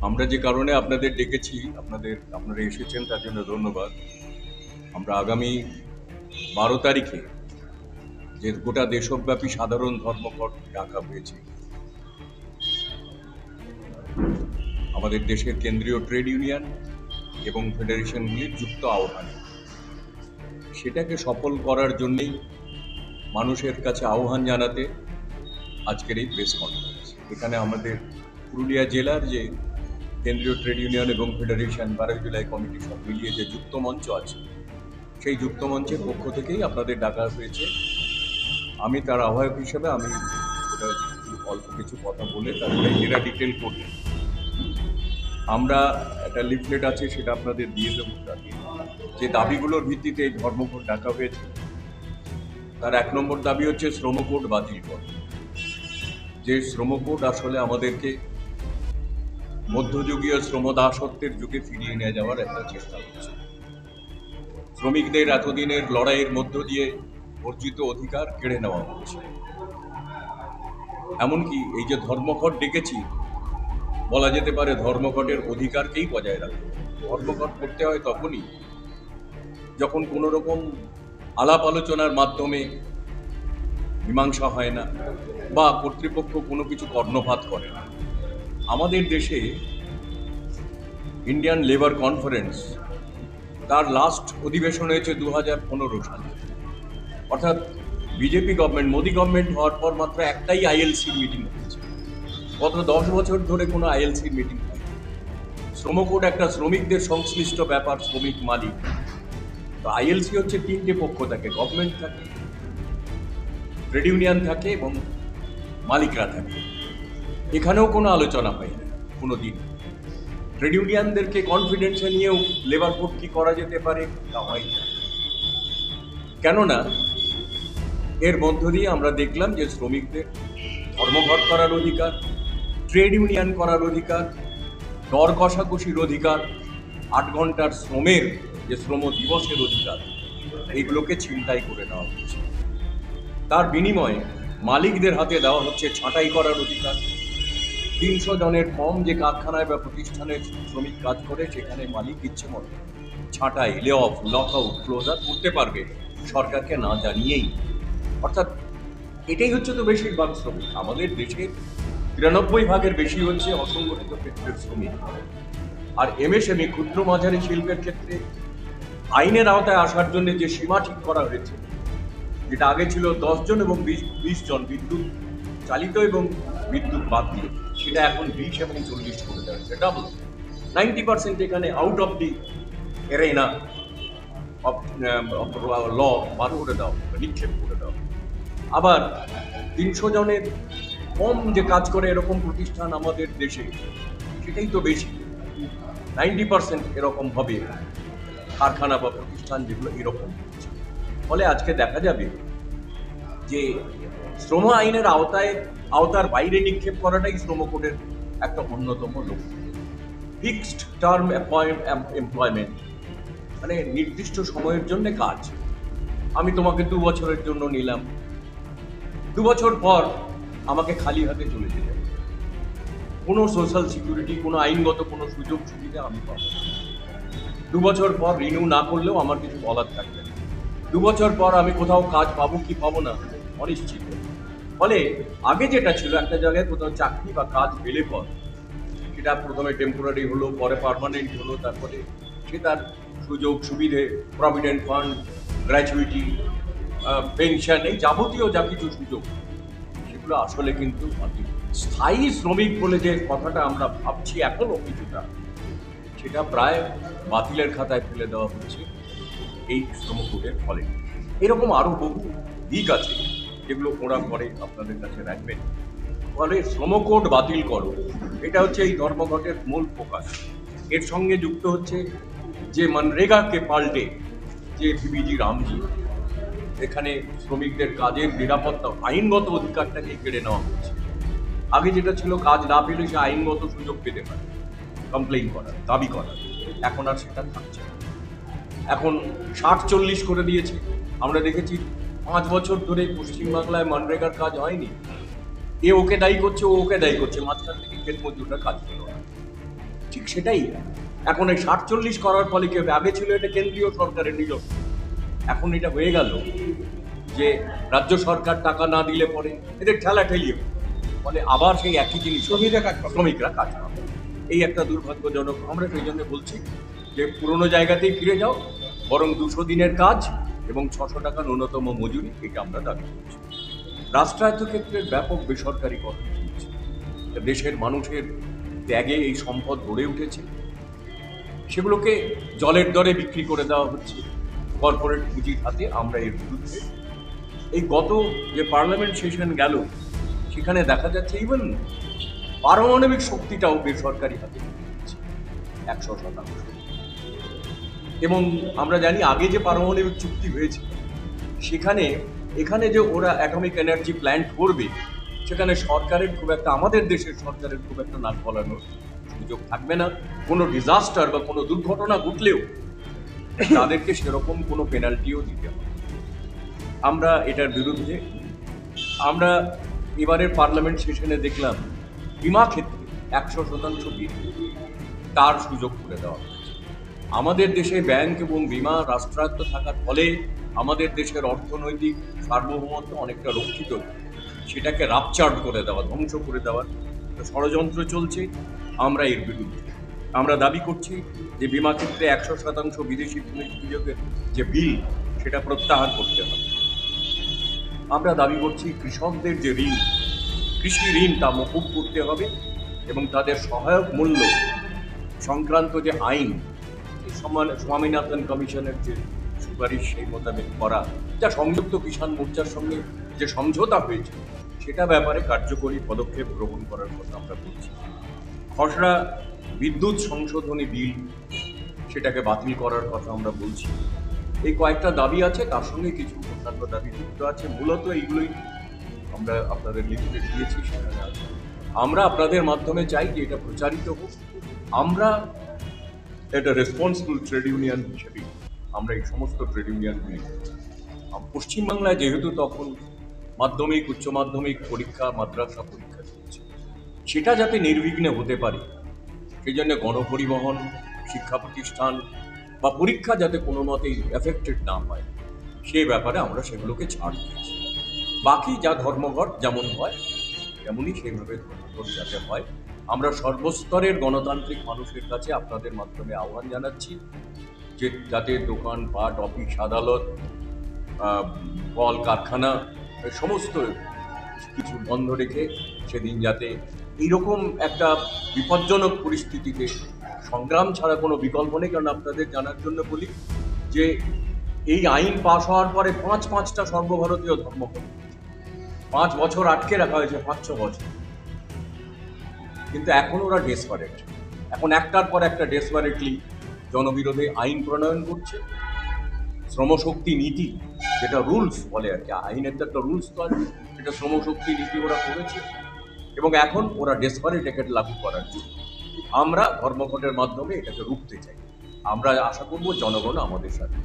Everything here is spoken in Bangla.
আমরা যে কারণে আপনাদের ডেকেছি, আপনারা এসেছেন তার জন্য ধন্যবাদ। আমরা আগামী 12 তারিখে যে গোটা দেশব্যাপী সাধারণ ধর্মঘট ডাকা হয়েছে, আমাদের দেশের কেন্দ্রীয় ট্রেড ইউনিয়ন এবং ফেডারেশনগুলির যুক্ত আহ্বানে, সেটাকে সফল করার জন্যেই মানুষের কাছে আহ্বান জানাতে আজকের এই প্রেস কনফারেন্স। এখানে আমাদের পুরুলিয়া জেলার যে কেন্দ্রীয় ট্রেড ইউনিয়ন এবং ফেডারেশন 12 জুলাই কমিটি সব মিলিয়ে যে যুক্ত মঞ্চ আছে, সেই যুক্ত মঞ্চের পক্ষ থেকেই আপনাদের ডাকা হয়েছে। আমি তার আহ্বায়ক হিসেবে আমি ওটা অল্প কিছু কথা বলে তারপরে এরা ডিটেল করবেন। আমরা একটা লিফলেট আছে, সেটা আপনাদের দিয়ে দেবো। তাকে যে দাবিগুলোর ভিত্তিতে এই ধর্মঘট ডাকা হয়েছে, তার 1 নম্বর দাবি হচ্ছে শ্রম কোড বাতিল করা। যে শ্রম কোড আসলে আমাদেরকে মধ্যযুগীয় শ্রমদাসত্বের যুগে ফিরিয়ে নিয়ে যাওয়ার একটা চেষ্টা করছে। শ্রমিকদের এতদিনের লড়াইয়ের মধ্য দিয়ে অর্জিত অধিকার কেড়ে নেওয়া হচ্ছে। এমনকি এই যে ধর্মঘট ডেকেছি, বলা যেতে পারে ধর্মঘটের অধিকারকেই বজায় রাখে। ধর্মঘট করতে হয় তখনই যখন কোনো রকম আলাপ আলোচনার মাধ্যমে মীমাংসা হয় না বা কর্তৃপক্ষ কোনো কিছু কর্ণপাত করে না। আমাদের দেশে ইন্ডিয়ান লেবার কনফারেন্স তার লাস্ট অধিবেশন হয়েছে 2015 সালে, অর্থাৎ বিজেপি গভর্নমেন্ট, মোদী গভর্নমেন্ট হওয়ার পর মাত্র একটাই আইএলসির মিটিং হয়েছে। গত 10 বছর ধরে কোনো আইএলসির মিটিং হয়নি। শ্রম কোড একটা শ্রমিকদের সংশ্লিষ্ট ব্যাপার, শ্রমিক মালিক। তো আইএলসি হচ্ছে 3টে পক্ষ থাকে, গভর্নমেন্ট থাকে, ট্রেড ইউনিয়ন থাকে এবং মালিকরা থাকে। এখানেও কোনো আলোচনা হয় না কোনো দিন। ট্রেড ইউনিয়নদেরকে কনফিডেন্সে নিয়েও লেবার কোড কি করা যেতে পারে তা হয় না। কেননা এর মধ্য দিয়ে আমরা দেখলাম যে শ্রমিকদের ধর্মঘট করার অধিকার, ট্রেড ইউনিয়ন করার অধিকার, দর কষাকষির অধিকার, 8 ঘন্টার শ্রমের যে শ্রম দিবসের অধিকার, এইগুলোকে ছিনতাই করে নেওয়া হচ্ছে। তার বিনিময়ে মালিকদের হাতে দেওয়া হচ্ছে ছাঁটাই করার অধিকার। 300 জনের কম যে কারখানায় বা প্রতিষ্ঠানে শ্রমিক কাজ করে, সেখানে মালিক ইচ্ছে মতো ছাঁটাই, লে অফ, লক আউট, ক্লোজার করতে পারবে সরকারকে না জানিয়েই। অর্থাৎ এটাই হচ্ছে তো বেশিরভাগ শ্রমিক। আমাদের দেশের 93% বেশি হচ্ছে অসংগঠিত ক্ষেত্রের শ্রমিক। আর এমএসএমই, ক্ষুদ্র মাঝারি শিল্পের ক্ষেত্রে আইনের আওতায় আসার জন্য যে সীমা ঠিক করা হয়েছে, যেটা আগে ছিল 10 জন এবং 20 জন বিদ্যুৎ চালিত এবং বিদ্যুৎ বাদ দিয়ে, সেটা এখন 20 এবং 40 করে দেওয়া হয়েছে, ডাবল। 90% এখানে out of the arena of ল বার করে দাও, নিক্ষেপ করে দাও। আবার 300 জনের কম যে কাজ করে এরকম প্রতিষ্ঠান আমাদের দেশে, সেটাই তো বেশি। 90% এরকম হবে কারখানা বা প্রতিষ্ঠান যেগুলো এরকম হচ্ছে। ফলে আজকে দেখা যাবে যে শ্রম আইনের আওতার বাইরে নিক্ষেপ করাটাই শ্রম কোডের একটা অন্যতম লক্ষ্য। ফিক্সড টার্ম এমপ্লয়মেন্ট, মানে নির্দিষ্ট সময়ের জন্য কাজ। আমি তোমাকে 2 বছরের জন্য নিলাম, 2 বছর পর আমাকে খালি হাতে চলে যেতে হবে। কোনো সোশ্যাল সিকিউরিটি, কোনো আইনগত কোনো সুযোগ সুবিধা আমি পাবো না। 2 বছর পর রিনিউ না করলেও আমার কিছু বলার থাকবে না। 2 বছর পর আমি কোথাও কাজ পাবো কি পাবো না অনিশ্চিত। ফলে আগে যেটা ছিল, একটা জায়গায় কোথাও চাকরি বা কাজ পেলে পর সেটা প্রথমে টেম্পোরারি হলো, পরে পার্মানেন্ট হলো, তারপরে সে তার সুযোগ সুবিধে, প্রভিডেন্ট ফান্ড, গ্র্যাচুইটি, পেনশন, এই যাবতীয় যা কিছু সুযোগ, সেগুলো আসলে কিন্তু স্থায়ী শ্রমিক বলে যে কথাটা আমরা ভাবছি এখনো কিছুটা, সেটা প্রায় বাতিলের খাতায় ফেলে দেওয়া হচ্ছে এই শ্রম কোডের ফলে। এরকম আরো বহু দিক আছে যেগুলো ওরা পরে আপনাদের কাছে রাখবেন। ফলে শ্রম কোড বাতিল করো, এটা হচ্ছে এই ধর্মঘটের মূল ফোকাস। এর সঙ্গে যুক্ত হচ্ছে যে মনরেগাকে পাল্টে যে ভিবিজি রামজি, এখানে শ্রমিকদের কাজের নিরাপত্তা, আইনগত অধিকারটাকে কেড়ে নেওয়া হচ্ছে। আগে যেটা ছিল, কাজ না পেলে সে আইনগত সুযোগ পেতে পারে কমপ্লেইন করার, দাবি করার, এখন আর সেটা থাকছে না। এখন 60-40 করে দিয়েছে। আমরা দেখেছি 5 বছর ধরে পশ্চিমবাংলায় মনরেগার কাজ হয়নি। এ ওকে দায়ী করছে, ও ওকে দায়ী করছে, মাঝখান থেকে ক্ষেত মজুররা কাজ পেল না। ঠিক সেটাই এখন এই 47 করার ফলে কি হবে? আগে ছিল এটা কেন্দ্রীয় সরকারের নিজস্ব, এখন এটা হয়ে গেল যে রাজ্য সরকার টাকা না দিলে পরে এদের ঠেলাঠেলি হবে। ফলে আবার সেই একই জিনিস শ্রমিকরা কাজ পাবে। এই একটা দুর্ভাগ্যজনক। আমরা সেই জন্য বলছি যে পুরোনো জায়গাতেই ফিরে যাও, বরং 200 দিনের কাজ এবং 600 টাকা ন্যূনতম মজুরি, এটা আমরা দাবি করছি। রাষ্ট্রায়ত্ত ক্ষেত্রের ব্যাপক বেসরকারীকরণ চলছে। দেশের মানুষের ত্যাগে এই সম্পদ গড়ে উঠেছে, সেগুলোকে জলের দরে বিক্রি করে দেওয়া হচ্ছে কর্পোরেট পুঁজির হাতে। আমরা এর বিরুদ্ধে। এই গত যে পার্লামেন্ট সেশন গেল, সেখানে দেখা যাচ্ছে ইভেন পারমাণবিক শক্তিটাও বেসরকারি হাতে 100%। এবং আমরা জানি আগে যে পারমাণবিক চুক্তি হয়েছে সেখানে এখানে যে ওরা অ্যাটমিক এনার্জি প্ল্যান্ট করবে, সেখানে সরকারের খুব একটা, আমাদের দেশের সরকারের খুব একটা নাক গলানোর সুযোগ থাকবে না। কোনো ডিজাস্টার বা কোনো দুর্ঘটনা ঘটলেও তাদেরকে সেরকম কোনো পেনাল্টিও দিতে হবে। আমরা এটার বিরুদ্ধে। আমরা এবারের পার্লামেন্ট সেশনে দেখলাম বিমা ক্ষেত্রে 100% বিল তার সুযোগ করে দেওয়া হয়েছে। আমাদের দেশে ব্যাংক এবং বিমা রাষ্ট্রায়ত্ত থাকার ফলে আমাদের দেশের অর্থনৈতিক সার্বভৌমত্ব অনেকটা রক্ষিত, সেটাকে রাপচার্ড করে দেওয়া, ধ্বংস করে দেওয়ার ষড়যন্ত্র চলছে। আমরা এর বিরুদ্ধে। আমরা দাবি করছি যে বিমা ক্ষেত্রে 100% বিদেশি বিনিয়োগের যে বিল, সেটা প্রত্যাহার করতে হবে। আমরা দাবি করছি কৃষকদের যে ঋণ, কৃষি ঋণ, তা মকুব করতে হবে এবং তাদের সহায়ক মূল্য সংক্রান্ত যে আইন, স্বামীনাথন কমিশনের যে সুপারিশ, সেই মোতাবেক করা, যা সংযুক্ত কিষাণ মোর্চার সঙ্গে যে সমঝোতা হয়েছে, সেটা ব্যাপারে কার্যকরী পদক্ষেপ গ্রহণ করার কথা আমরা বলছি। খসড়া বিদ্যুৎ সংশোধনী বিল, সেটাকে বাতিল করার কথা আমরা বলছি। এই কয়েকটা দাবি আছে, তার সঙ্গে কিছু অন্যান্য দাবি যুক্ত আছে। মূলত এইগুলোই আমরা আপনাদের লিফলেট দিয়েছি, সেখানে আছে। আমরা আপনাদের মাধ্যমে চাই যে এটা প্রচারিত হোক। আমরা এটা রেসপন্সিবল ট্রেড ইউনিয়ন হিসেবে আমরা এই সমস্ত ট্রেড ইউনিয়নগুলি, পশ্চিমবাংলায় যেহেতু তখন মাধ্যমিক, উচ্চ মাধ্যমিক পরীক্ষা, মাদ্রাসা পরীক্ষা চলছে, সেটা যাতে নির্বিঘ্নে হতে পারে, সেই জন্য গণপরিবহন, শিক্ষা প্রতিষ্ঠান বা পরীক্ষা যাতে কোনো মতেই এফেক্টেড না হয়, সেই ব্যাপারে আমরা সেগুলোকে ছাড় দিচ্ছি। বাকি যা ধর্মঘট যেমন হয় তেমনই সেইভাবে ধর্মঘট যাতে হয়। আমরা সর্বস্তরের গণতান্ত্রিক মানুষের কাছে আপনাদের মাধ্যমে আহ্বান জানাচ্ছি যে যাতে দোকান পাট, অফিস আদালত, কল কারখানা, সমস্ত কিছু বন্ধ রেখে সেদিন যাতে এইরকম একটা বিপজ্জনক পরিস্থিতিতে সংগ্রাম ছাড়া কোনো বিকল্প নেই। কারণ আপনাদের জানার জন্য বলি যে এই আইন পাশ হওয়ার পরে 5টা সর্বভারতীয় ধর্মঘট, 5 বছর আটকে রাখা হয়েছে, 5-6 বছর, কিন্তু এখন ওরা ডেসপারেট। এখন একটার পর একটা ডেসপারেটলি জনবিরোধী আইন প্রণয়ন করছে। শ্রমশক্তি নীতি, যেটা রুলস বলে আর কি, আইনের তো একটা রুলস তো আছে, সেটা শ্রমশক্তি নীতি ওরা করেছে এবং এখন ওরা ডেসপারেট এটাকে লাগু করার জন্য। আমরা ধর্মঘটের মাধ্যমে এটাকে রুখতে চাই। আমরা আশা করব জনগণ আমাদের সাথে।